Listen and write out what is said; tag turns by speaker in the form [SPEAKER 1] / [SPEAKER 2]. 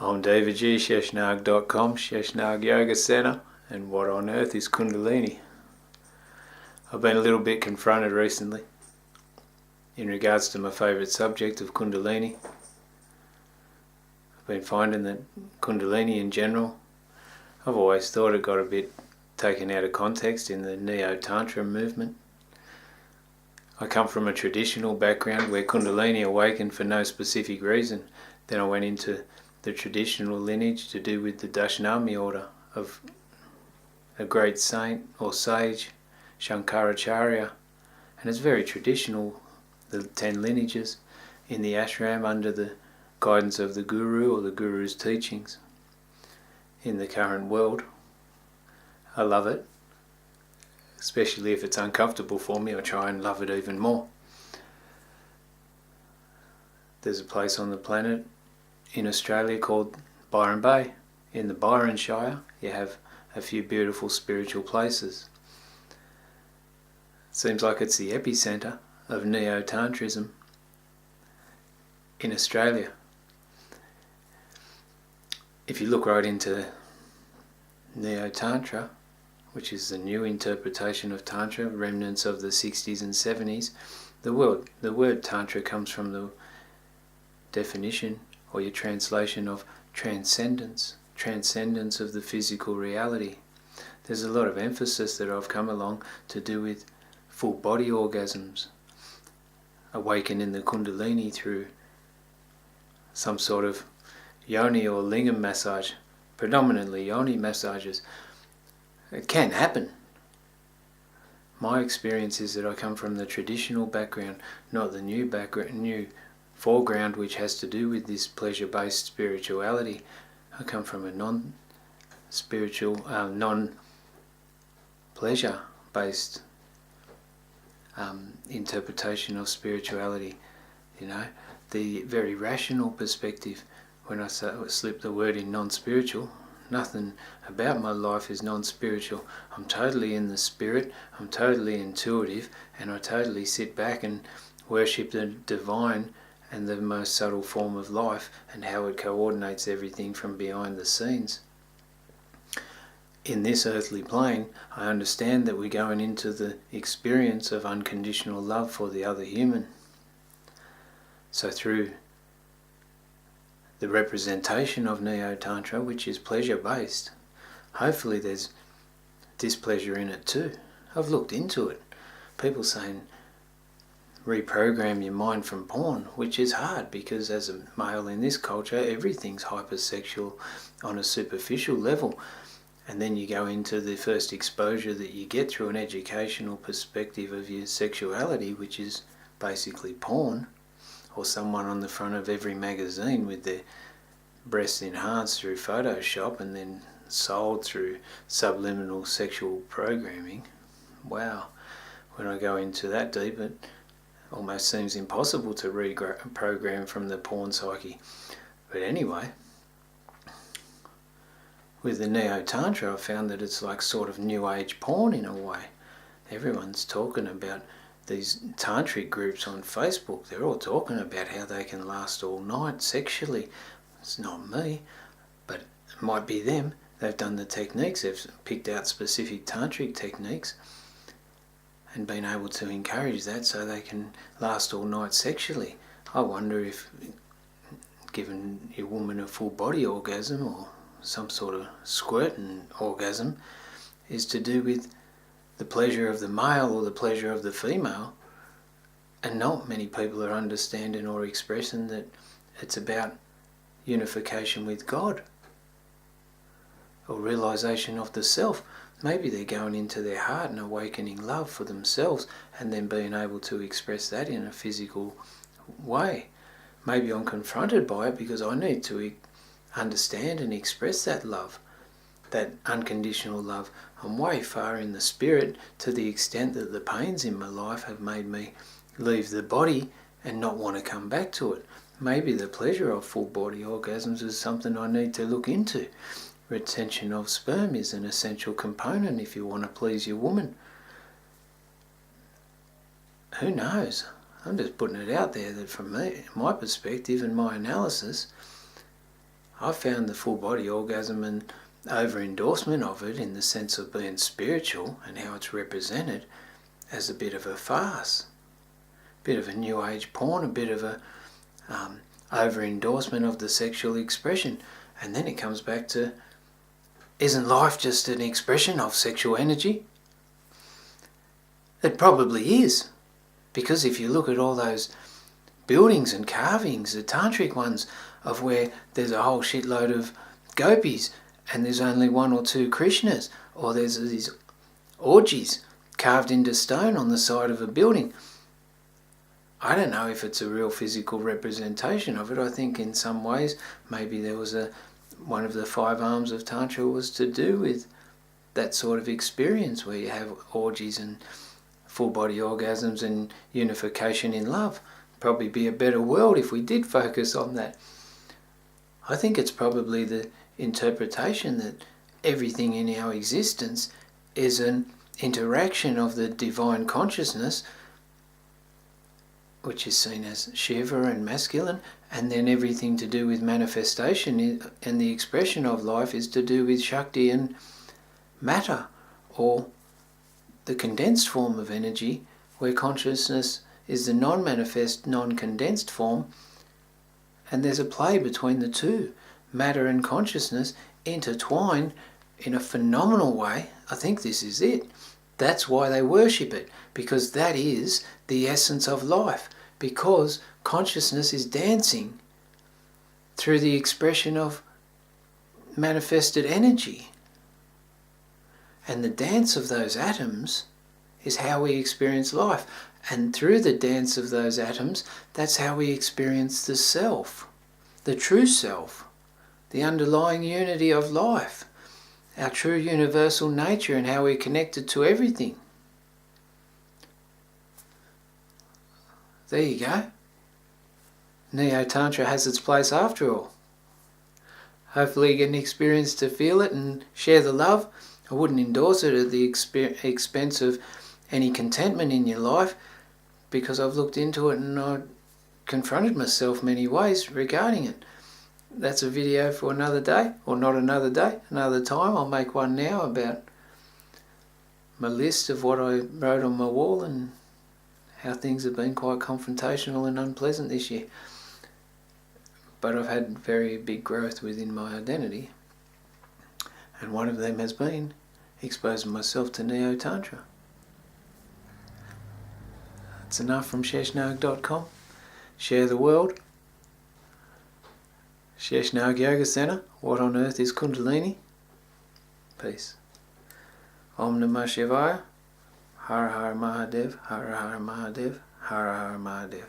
[SPEAKER 1] I'm David G, Sheshnag.com, Sheshnag Yoga Center, and what on earth is Kundalini? I've been a little bit confronted recently in regards to my favourite subject of Kundalini. I've been finding that Kundalini in general, I've always thought it got a bit taken out of context in the Neo Tantra movement. I come from a traditional background where Kundalini awakened for no specific reason. Then I went into the traditional lineage to do with the Dashnami order of a great saint or sage, Shankaracharya, and it's very traditional, the 10 lineages in the ashram under the guidance of the Guru or the Guru's teachings in the current world. I love it, especially if it's uncomfortable for me. I try and love it even more. There's a place on the planet in Australia called Byron Bay. In the Byron Shire, you have a few beautiful spiritual places. It seems like it's the epicenter of Neo Tantrism in Australia. If you look right into Neo Tantra, which is the new interpretation of Tantra, remnants of the 60s and 70s, the word Tantra comes from the definition or your translation of transcendence of the physical reality. There's a lot of emphasis that I've come along to do with full body orgasms, awakening the Kundalini through some sort of yoni or lingam massage, predominantly yoni massages. It can happen. My experience is that I come from the traditional background, not the new foreground, which has to do with this pleasure-based spirituality. I come from a non-spiritual, non-pleasure-based interpretation of spirituality. You know, the very rational perspective. When I slip the word in non-spiritual, nothing about my life is non-spiritual. I'm totally in the spirit, I'm totally intuitive, and I totally sit back and worship the divine and the most subtle form of life and how it coordinates everything from behind the scenes. In this earthly plane, I understand that we're going into the experience of unconditional love for the other human. So through the representation of Neo Tantra, which is pleasure-based, hopefully there's displeasure in it too. I've looked into it. People saying, reprogram your mind from porn, which is hard because as a male in this culture, everything's hypersexual on a superficial level. And then you go into the first exposure that you get through an educational perspective of your sexuality, which is basically porn, or someone on the front of every magazine with their breasts enhanced through Photoshop and then sold through subliminal sexual programming. Wow, when I go into that deep, it almost seems impossible to reprogram from the porn psyche. But anyway, with the Neo Tantra, I found that it's like sort of new age porn in a way. Everyone's talking about these tantric groups on Facebook. They're all talking about how they can last all night sexually. It's not me, but it might be them. They've done the techniques, they've picked out specific tantric techniques and been able to encourage that so they can last all night sexually. I wonder if giving your woman a full body orgasm or some sort of squirting orgasm is to do with the pleasure of the male or the pleasure of the female, and not many people are understanding or expressing that it's about unification with God or realization of the self. Maybe they're going into their heart and awakening love for themselves and then being able to express that in a physical way. Maybe I'm confronted by it because I need to understand and express that love, that unconditional love. I'm way far in the spirit to the extent that the pains in my life have made me leave the body and not want to come back to it. Maybe the pleasure of full body orgasms is something I need to look into. Retention of sperm is an essential component if you want to please your woman. Who knows? I'm just putting it out there that from me, my perspective and my analysis, I found the full body orgasm and over-endorsement of it in the sense of being spiritual and how it's represented as a bit of a farce, a bit of a new age porn, a bit of a over-endorsement of the sexual expression. And then it comes back to, isn't life just an expression of sexual energy? It probably is, because if you look at all those buildings and carvings, the tantric ones, of where there's a whole shitload of gopis and there's only one or two Krishnas, or there's these orgies carved into stone on the side of a building. I don't know if it's a real physical representation of it. I think in some ways maybe there was one of the 5 arms of Tantra was to do with that sort of experience where you have orgies and full body orgasms and unification in love. Probably be a better world if we did focus on that. I think it's probably the interpretation that everything in our existence is an interaction of the divine consciousness, which is seen as Shiva and masculine, and then everything to do with manifestation and the expression of life is to do with Shakti and matter, or the condensed form of energy, where consciousness is the non-manifest, non-condensed form, and there's a play between the two. Matter and consciousness intertwine in a phenomenal way. I think this is it. That's why they worship it, because that is the essence of life, because consciousness is dancing through the expression of manifested energy. And the dance of those atoms is how we experience life. And through the dance of those atoms, that's how we experience the self, the true self, the underlying unity of life, our true universal nature, and how we're connected to everything. There you go. Neo Tantra has its place after all. Hopefully you get an experience to feel it and share the love. I wouldn't endorse it at the expense of any contentment in your life, because I've looked into it and I confronted myself many ways regarding it. That's a video for another day, or not another day, another time. I'll make one now about my list of what I wrote on my wall and how things have been quite confrontational and unpleasant this year. But I've had very big growth within my identity, and one of them has been exposing myself to Neo Tantra. That's enough from sheshnag.com. Share the world. Sheshnag Yoga Center. What on earth is Kundalini? Peace. Om Namah Shivaya. Har Har Mahadev. Har Har Mahadev. Har Har Mahadev.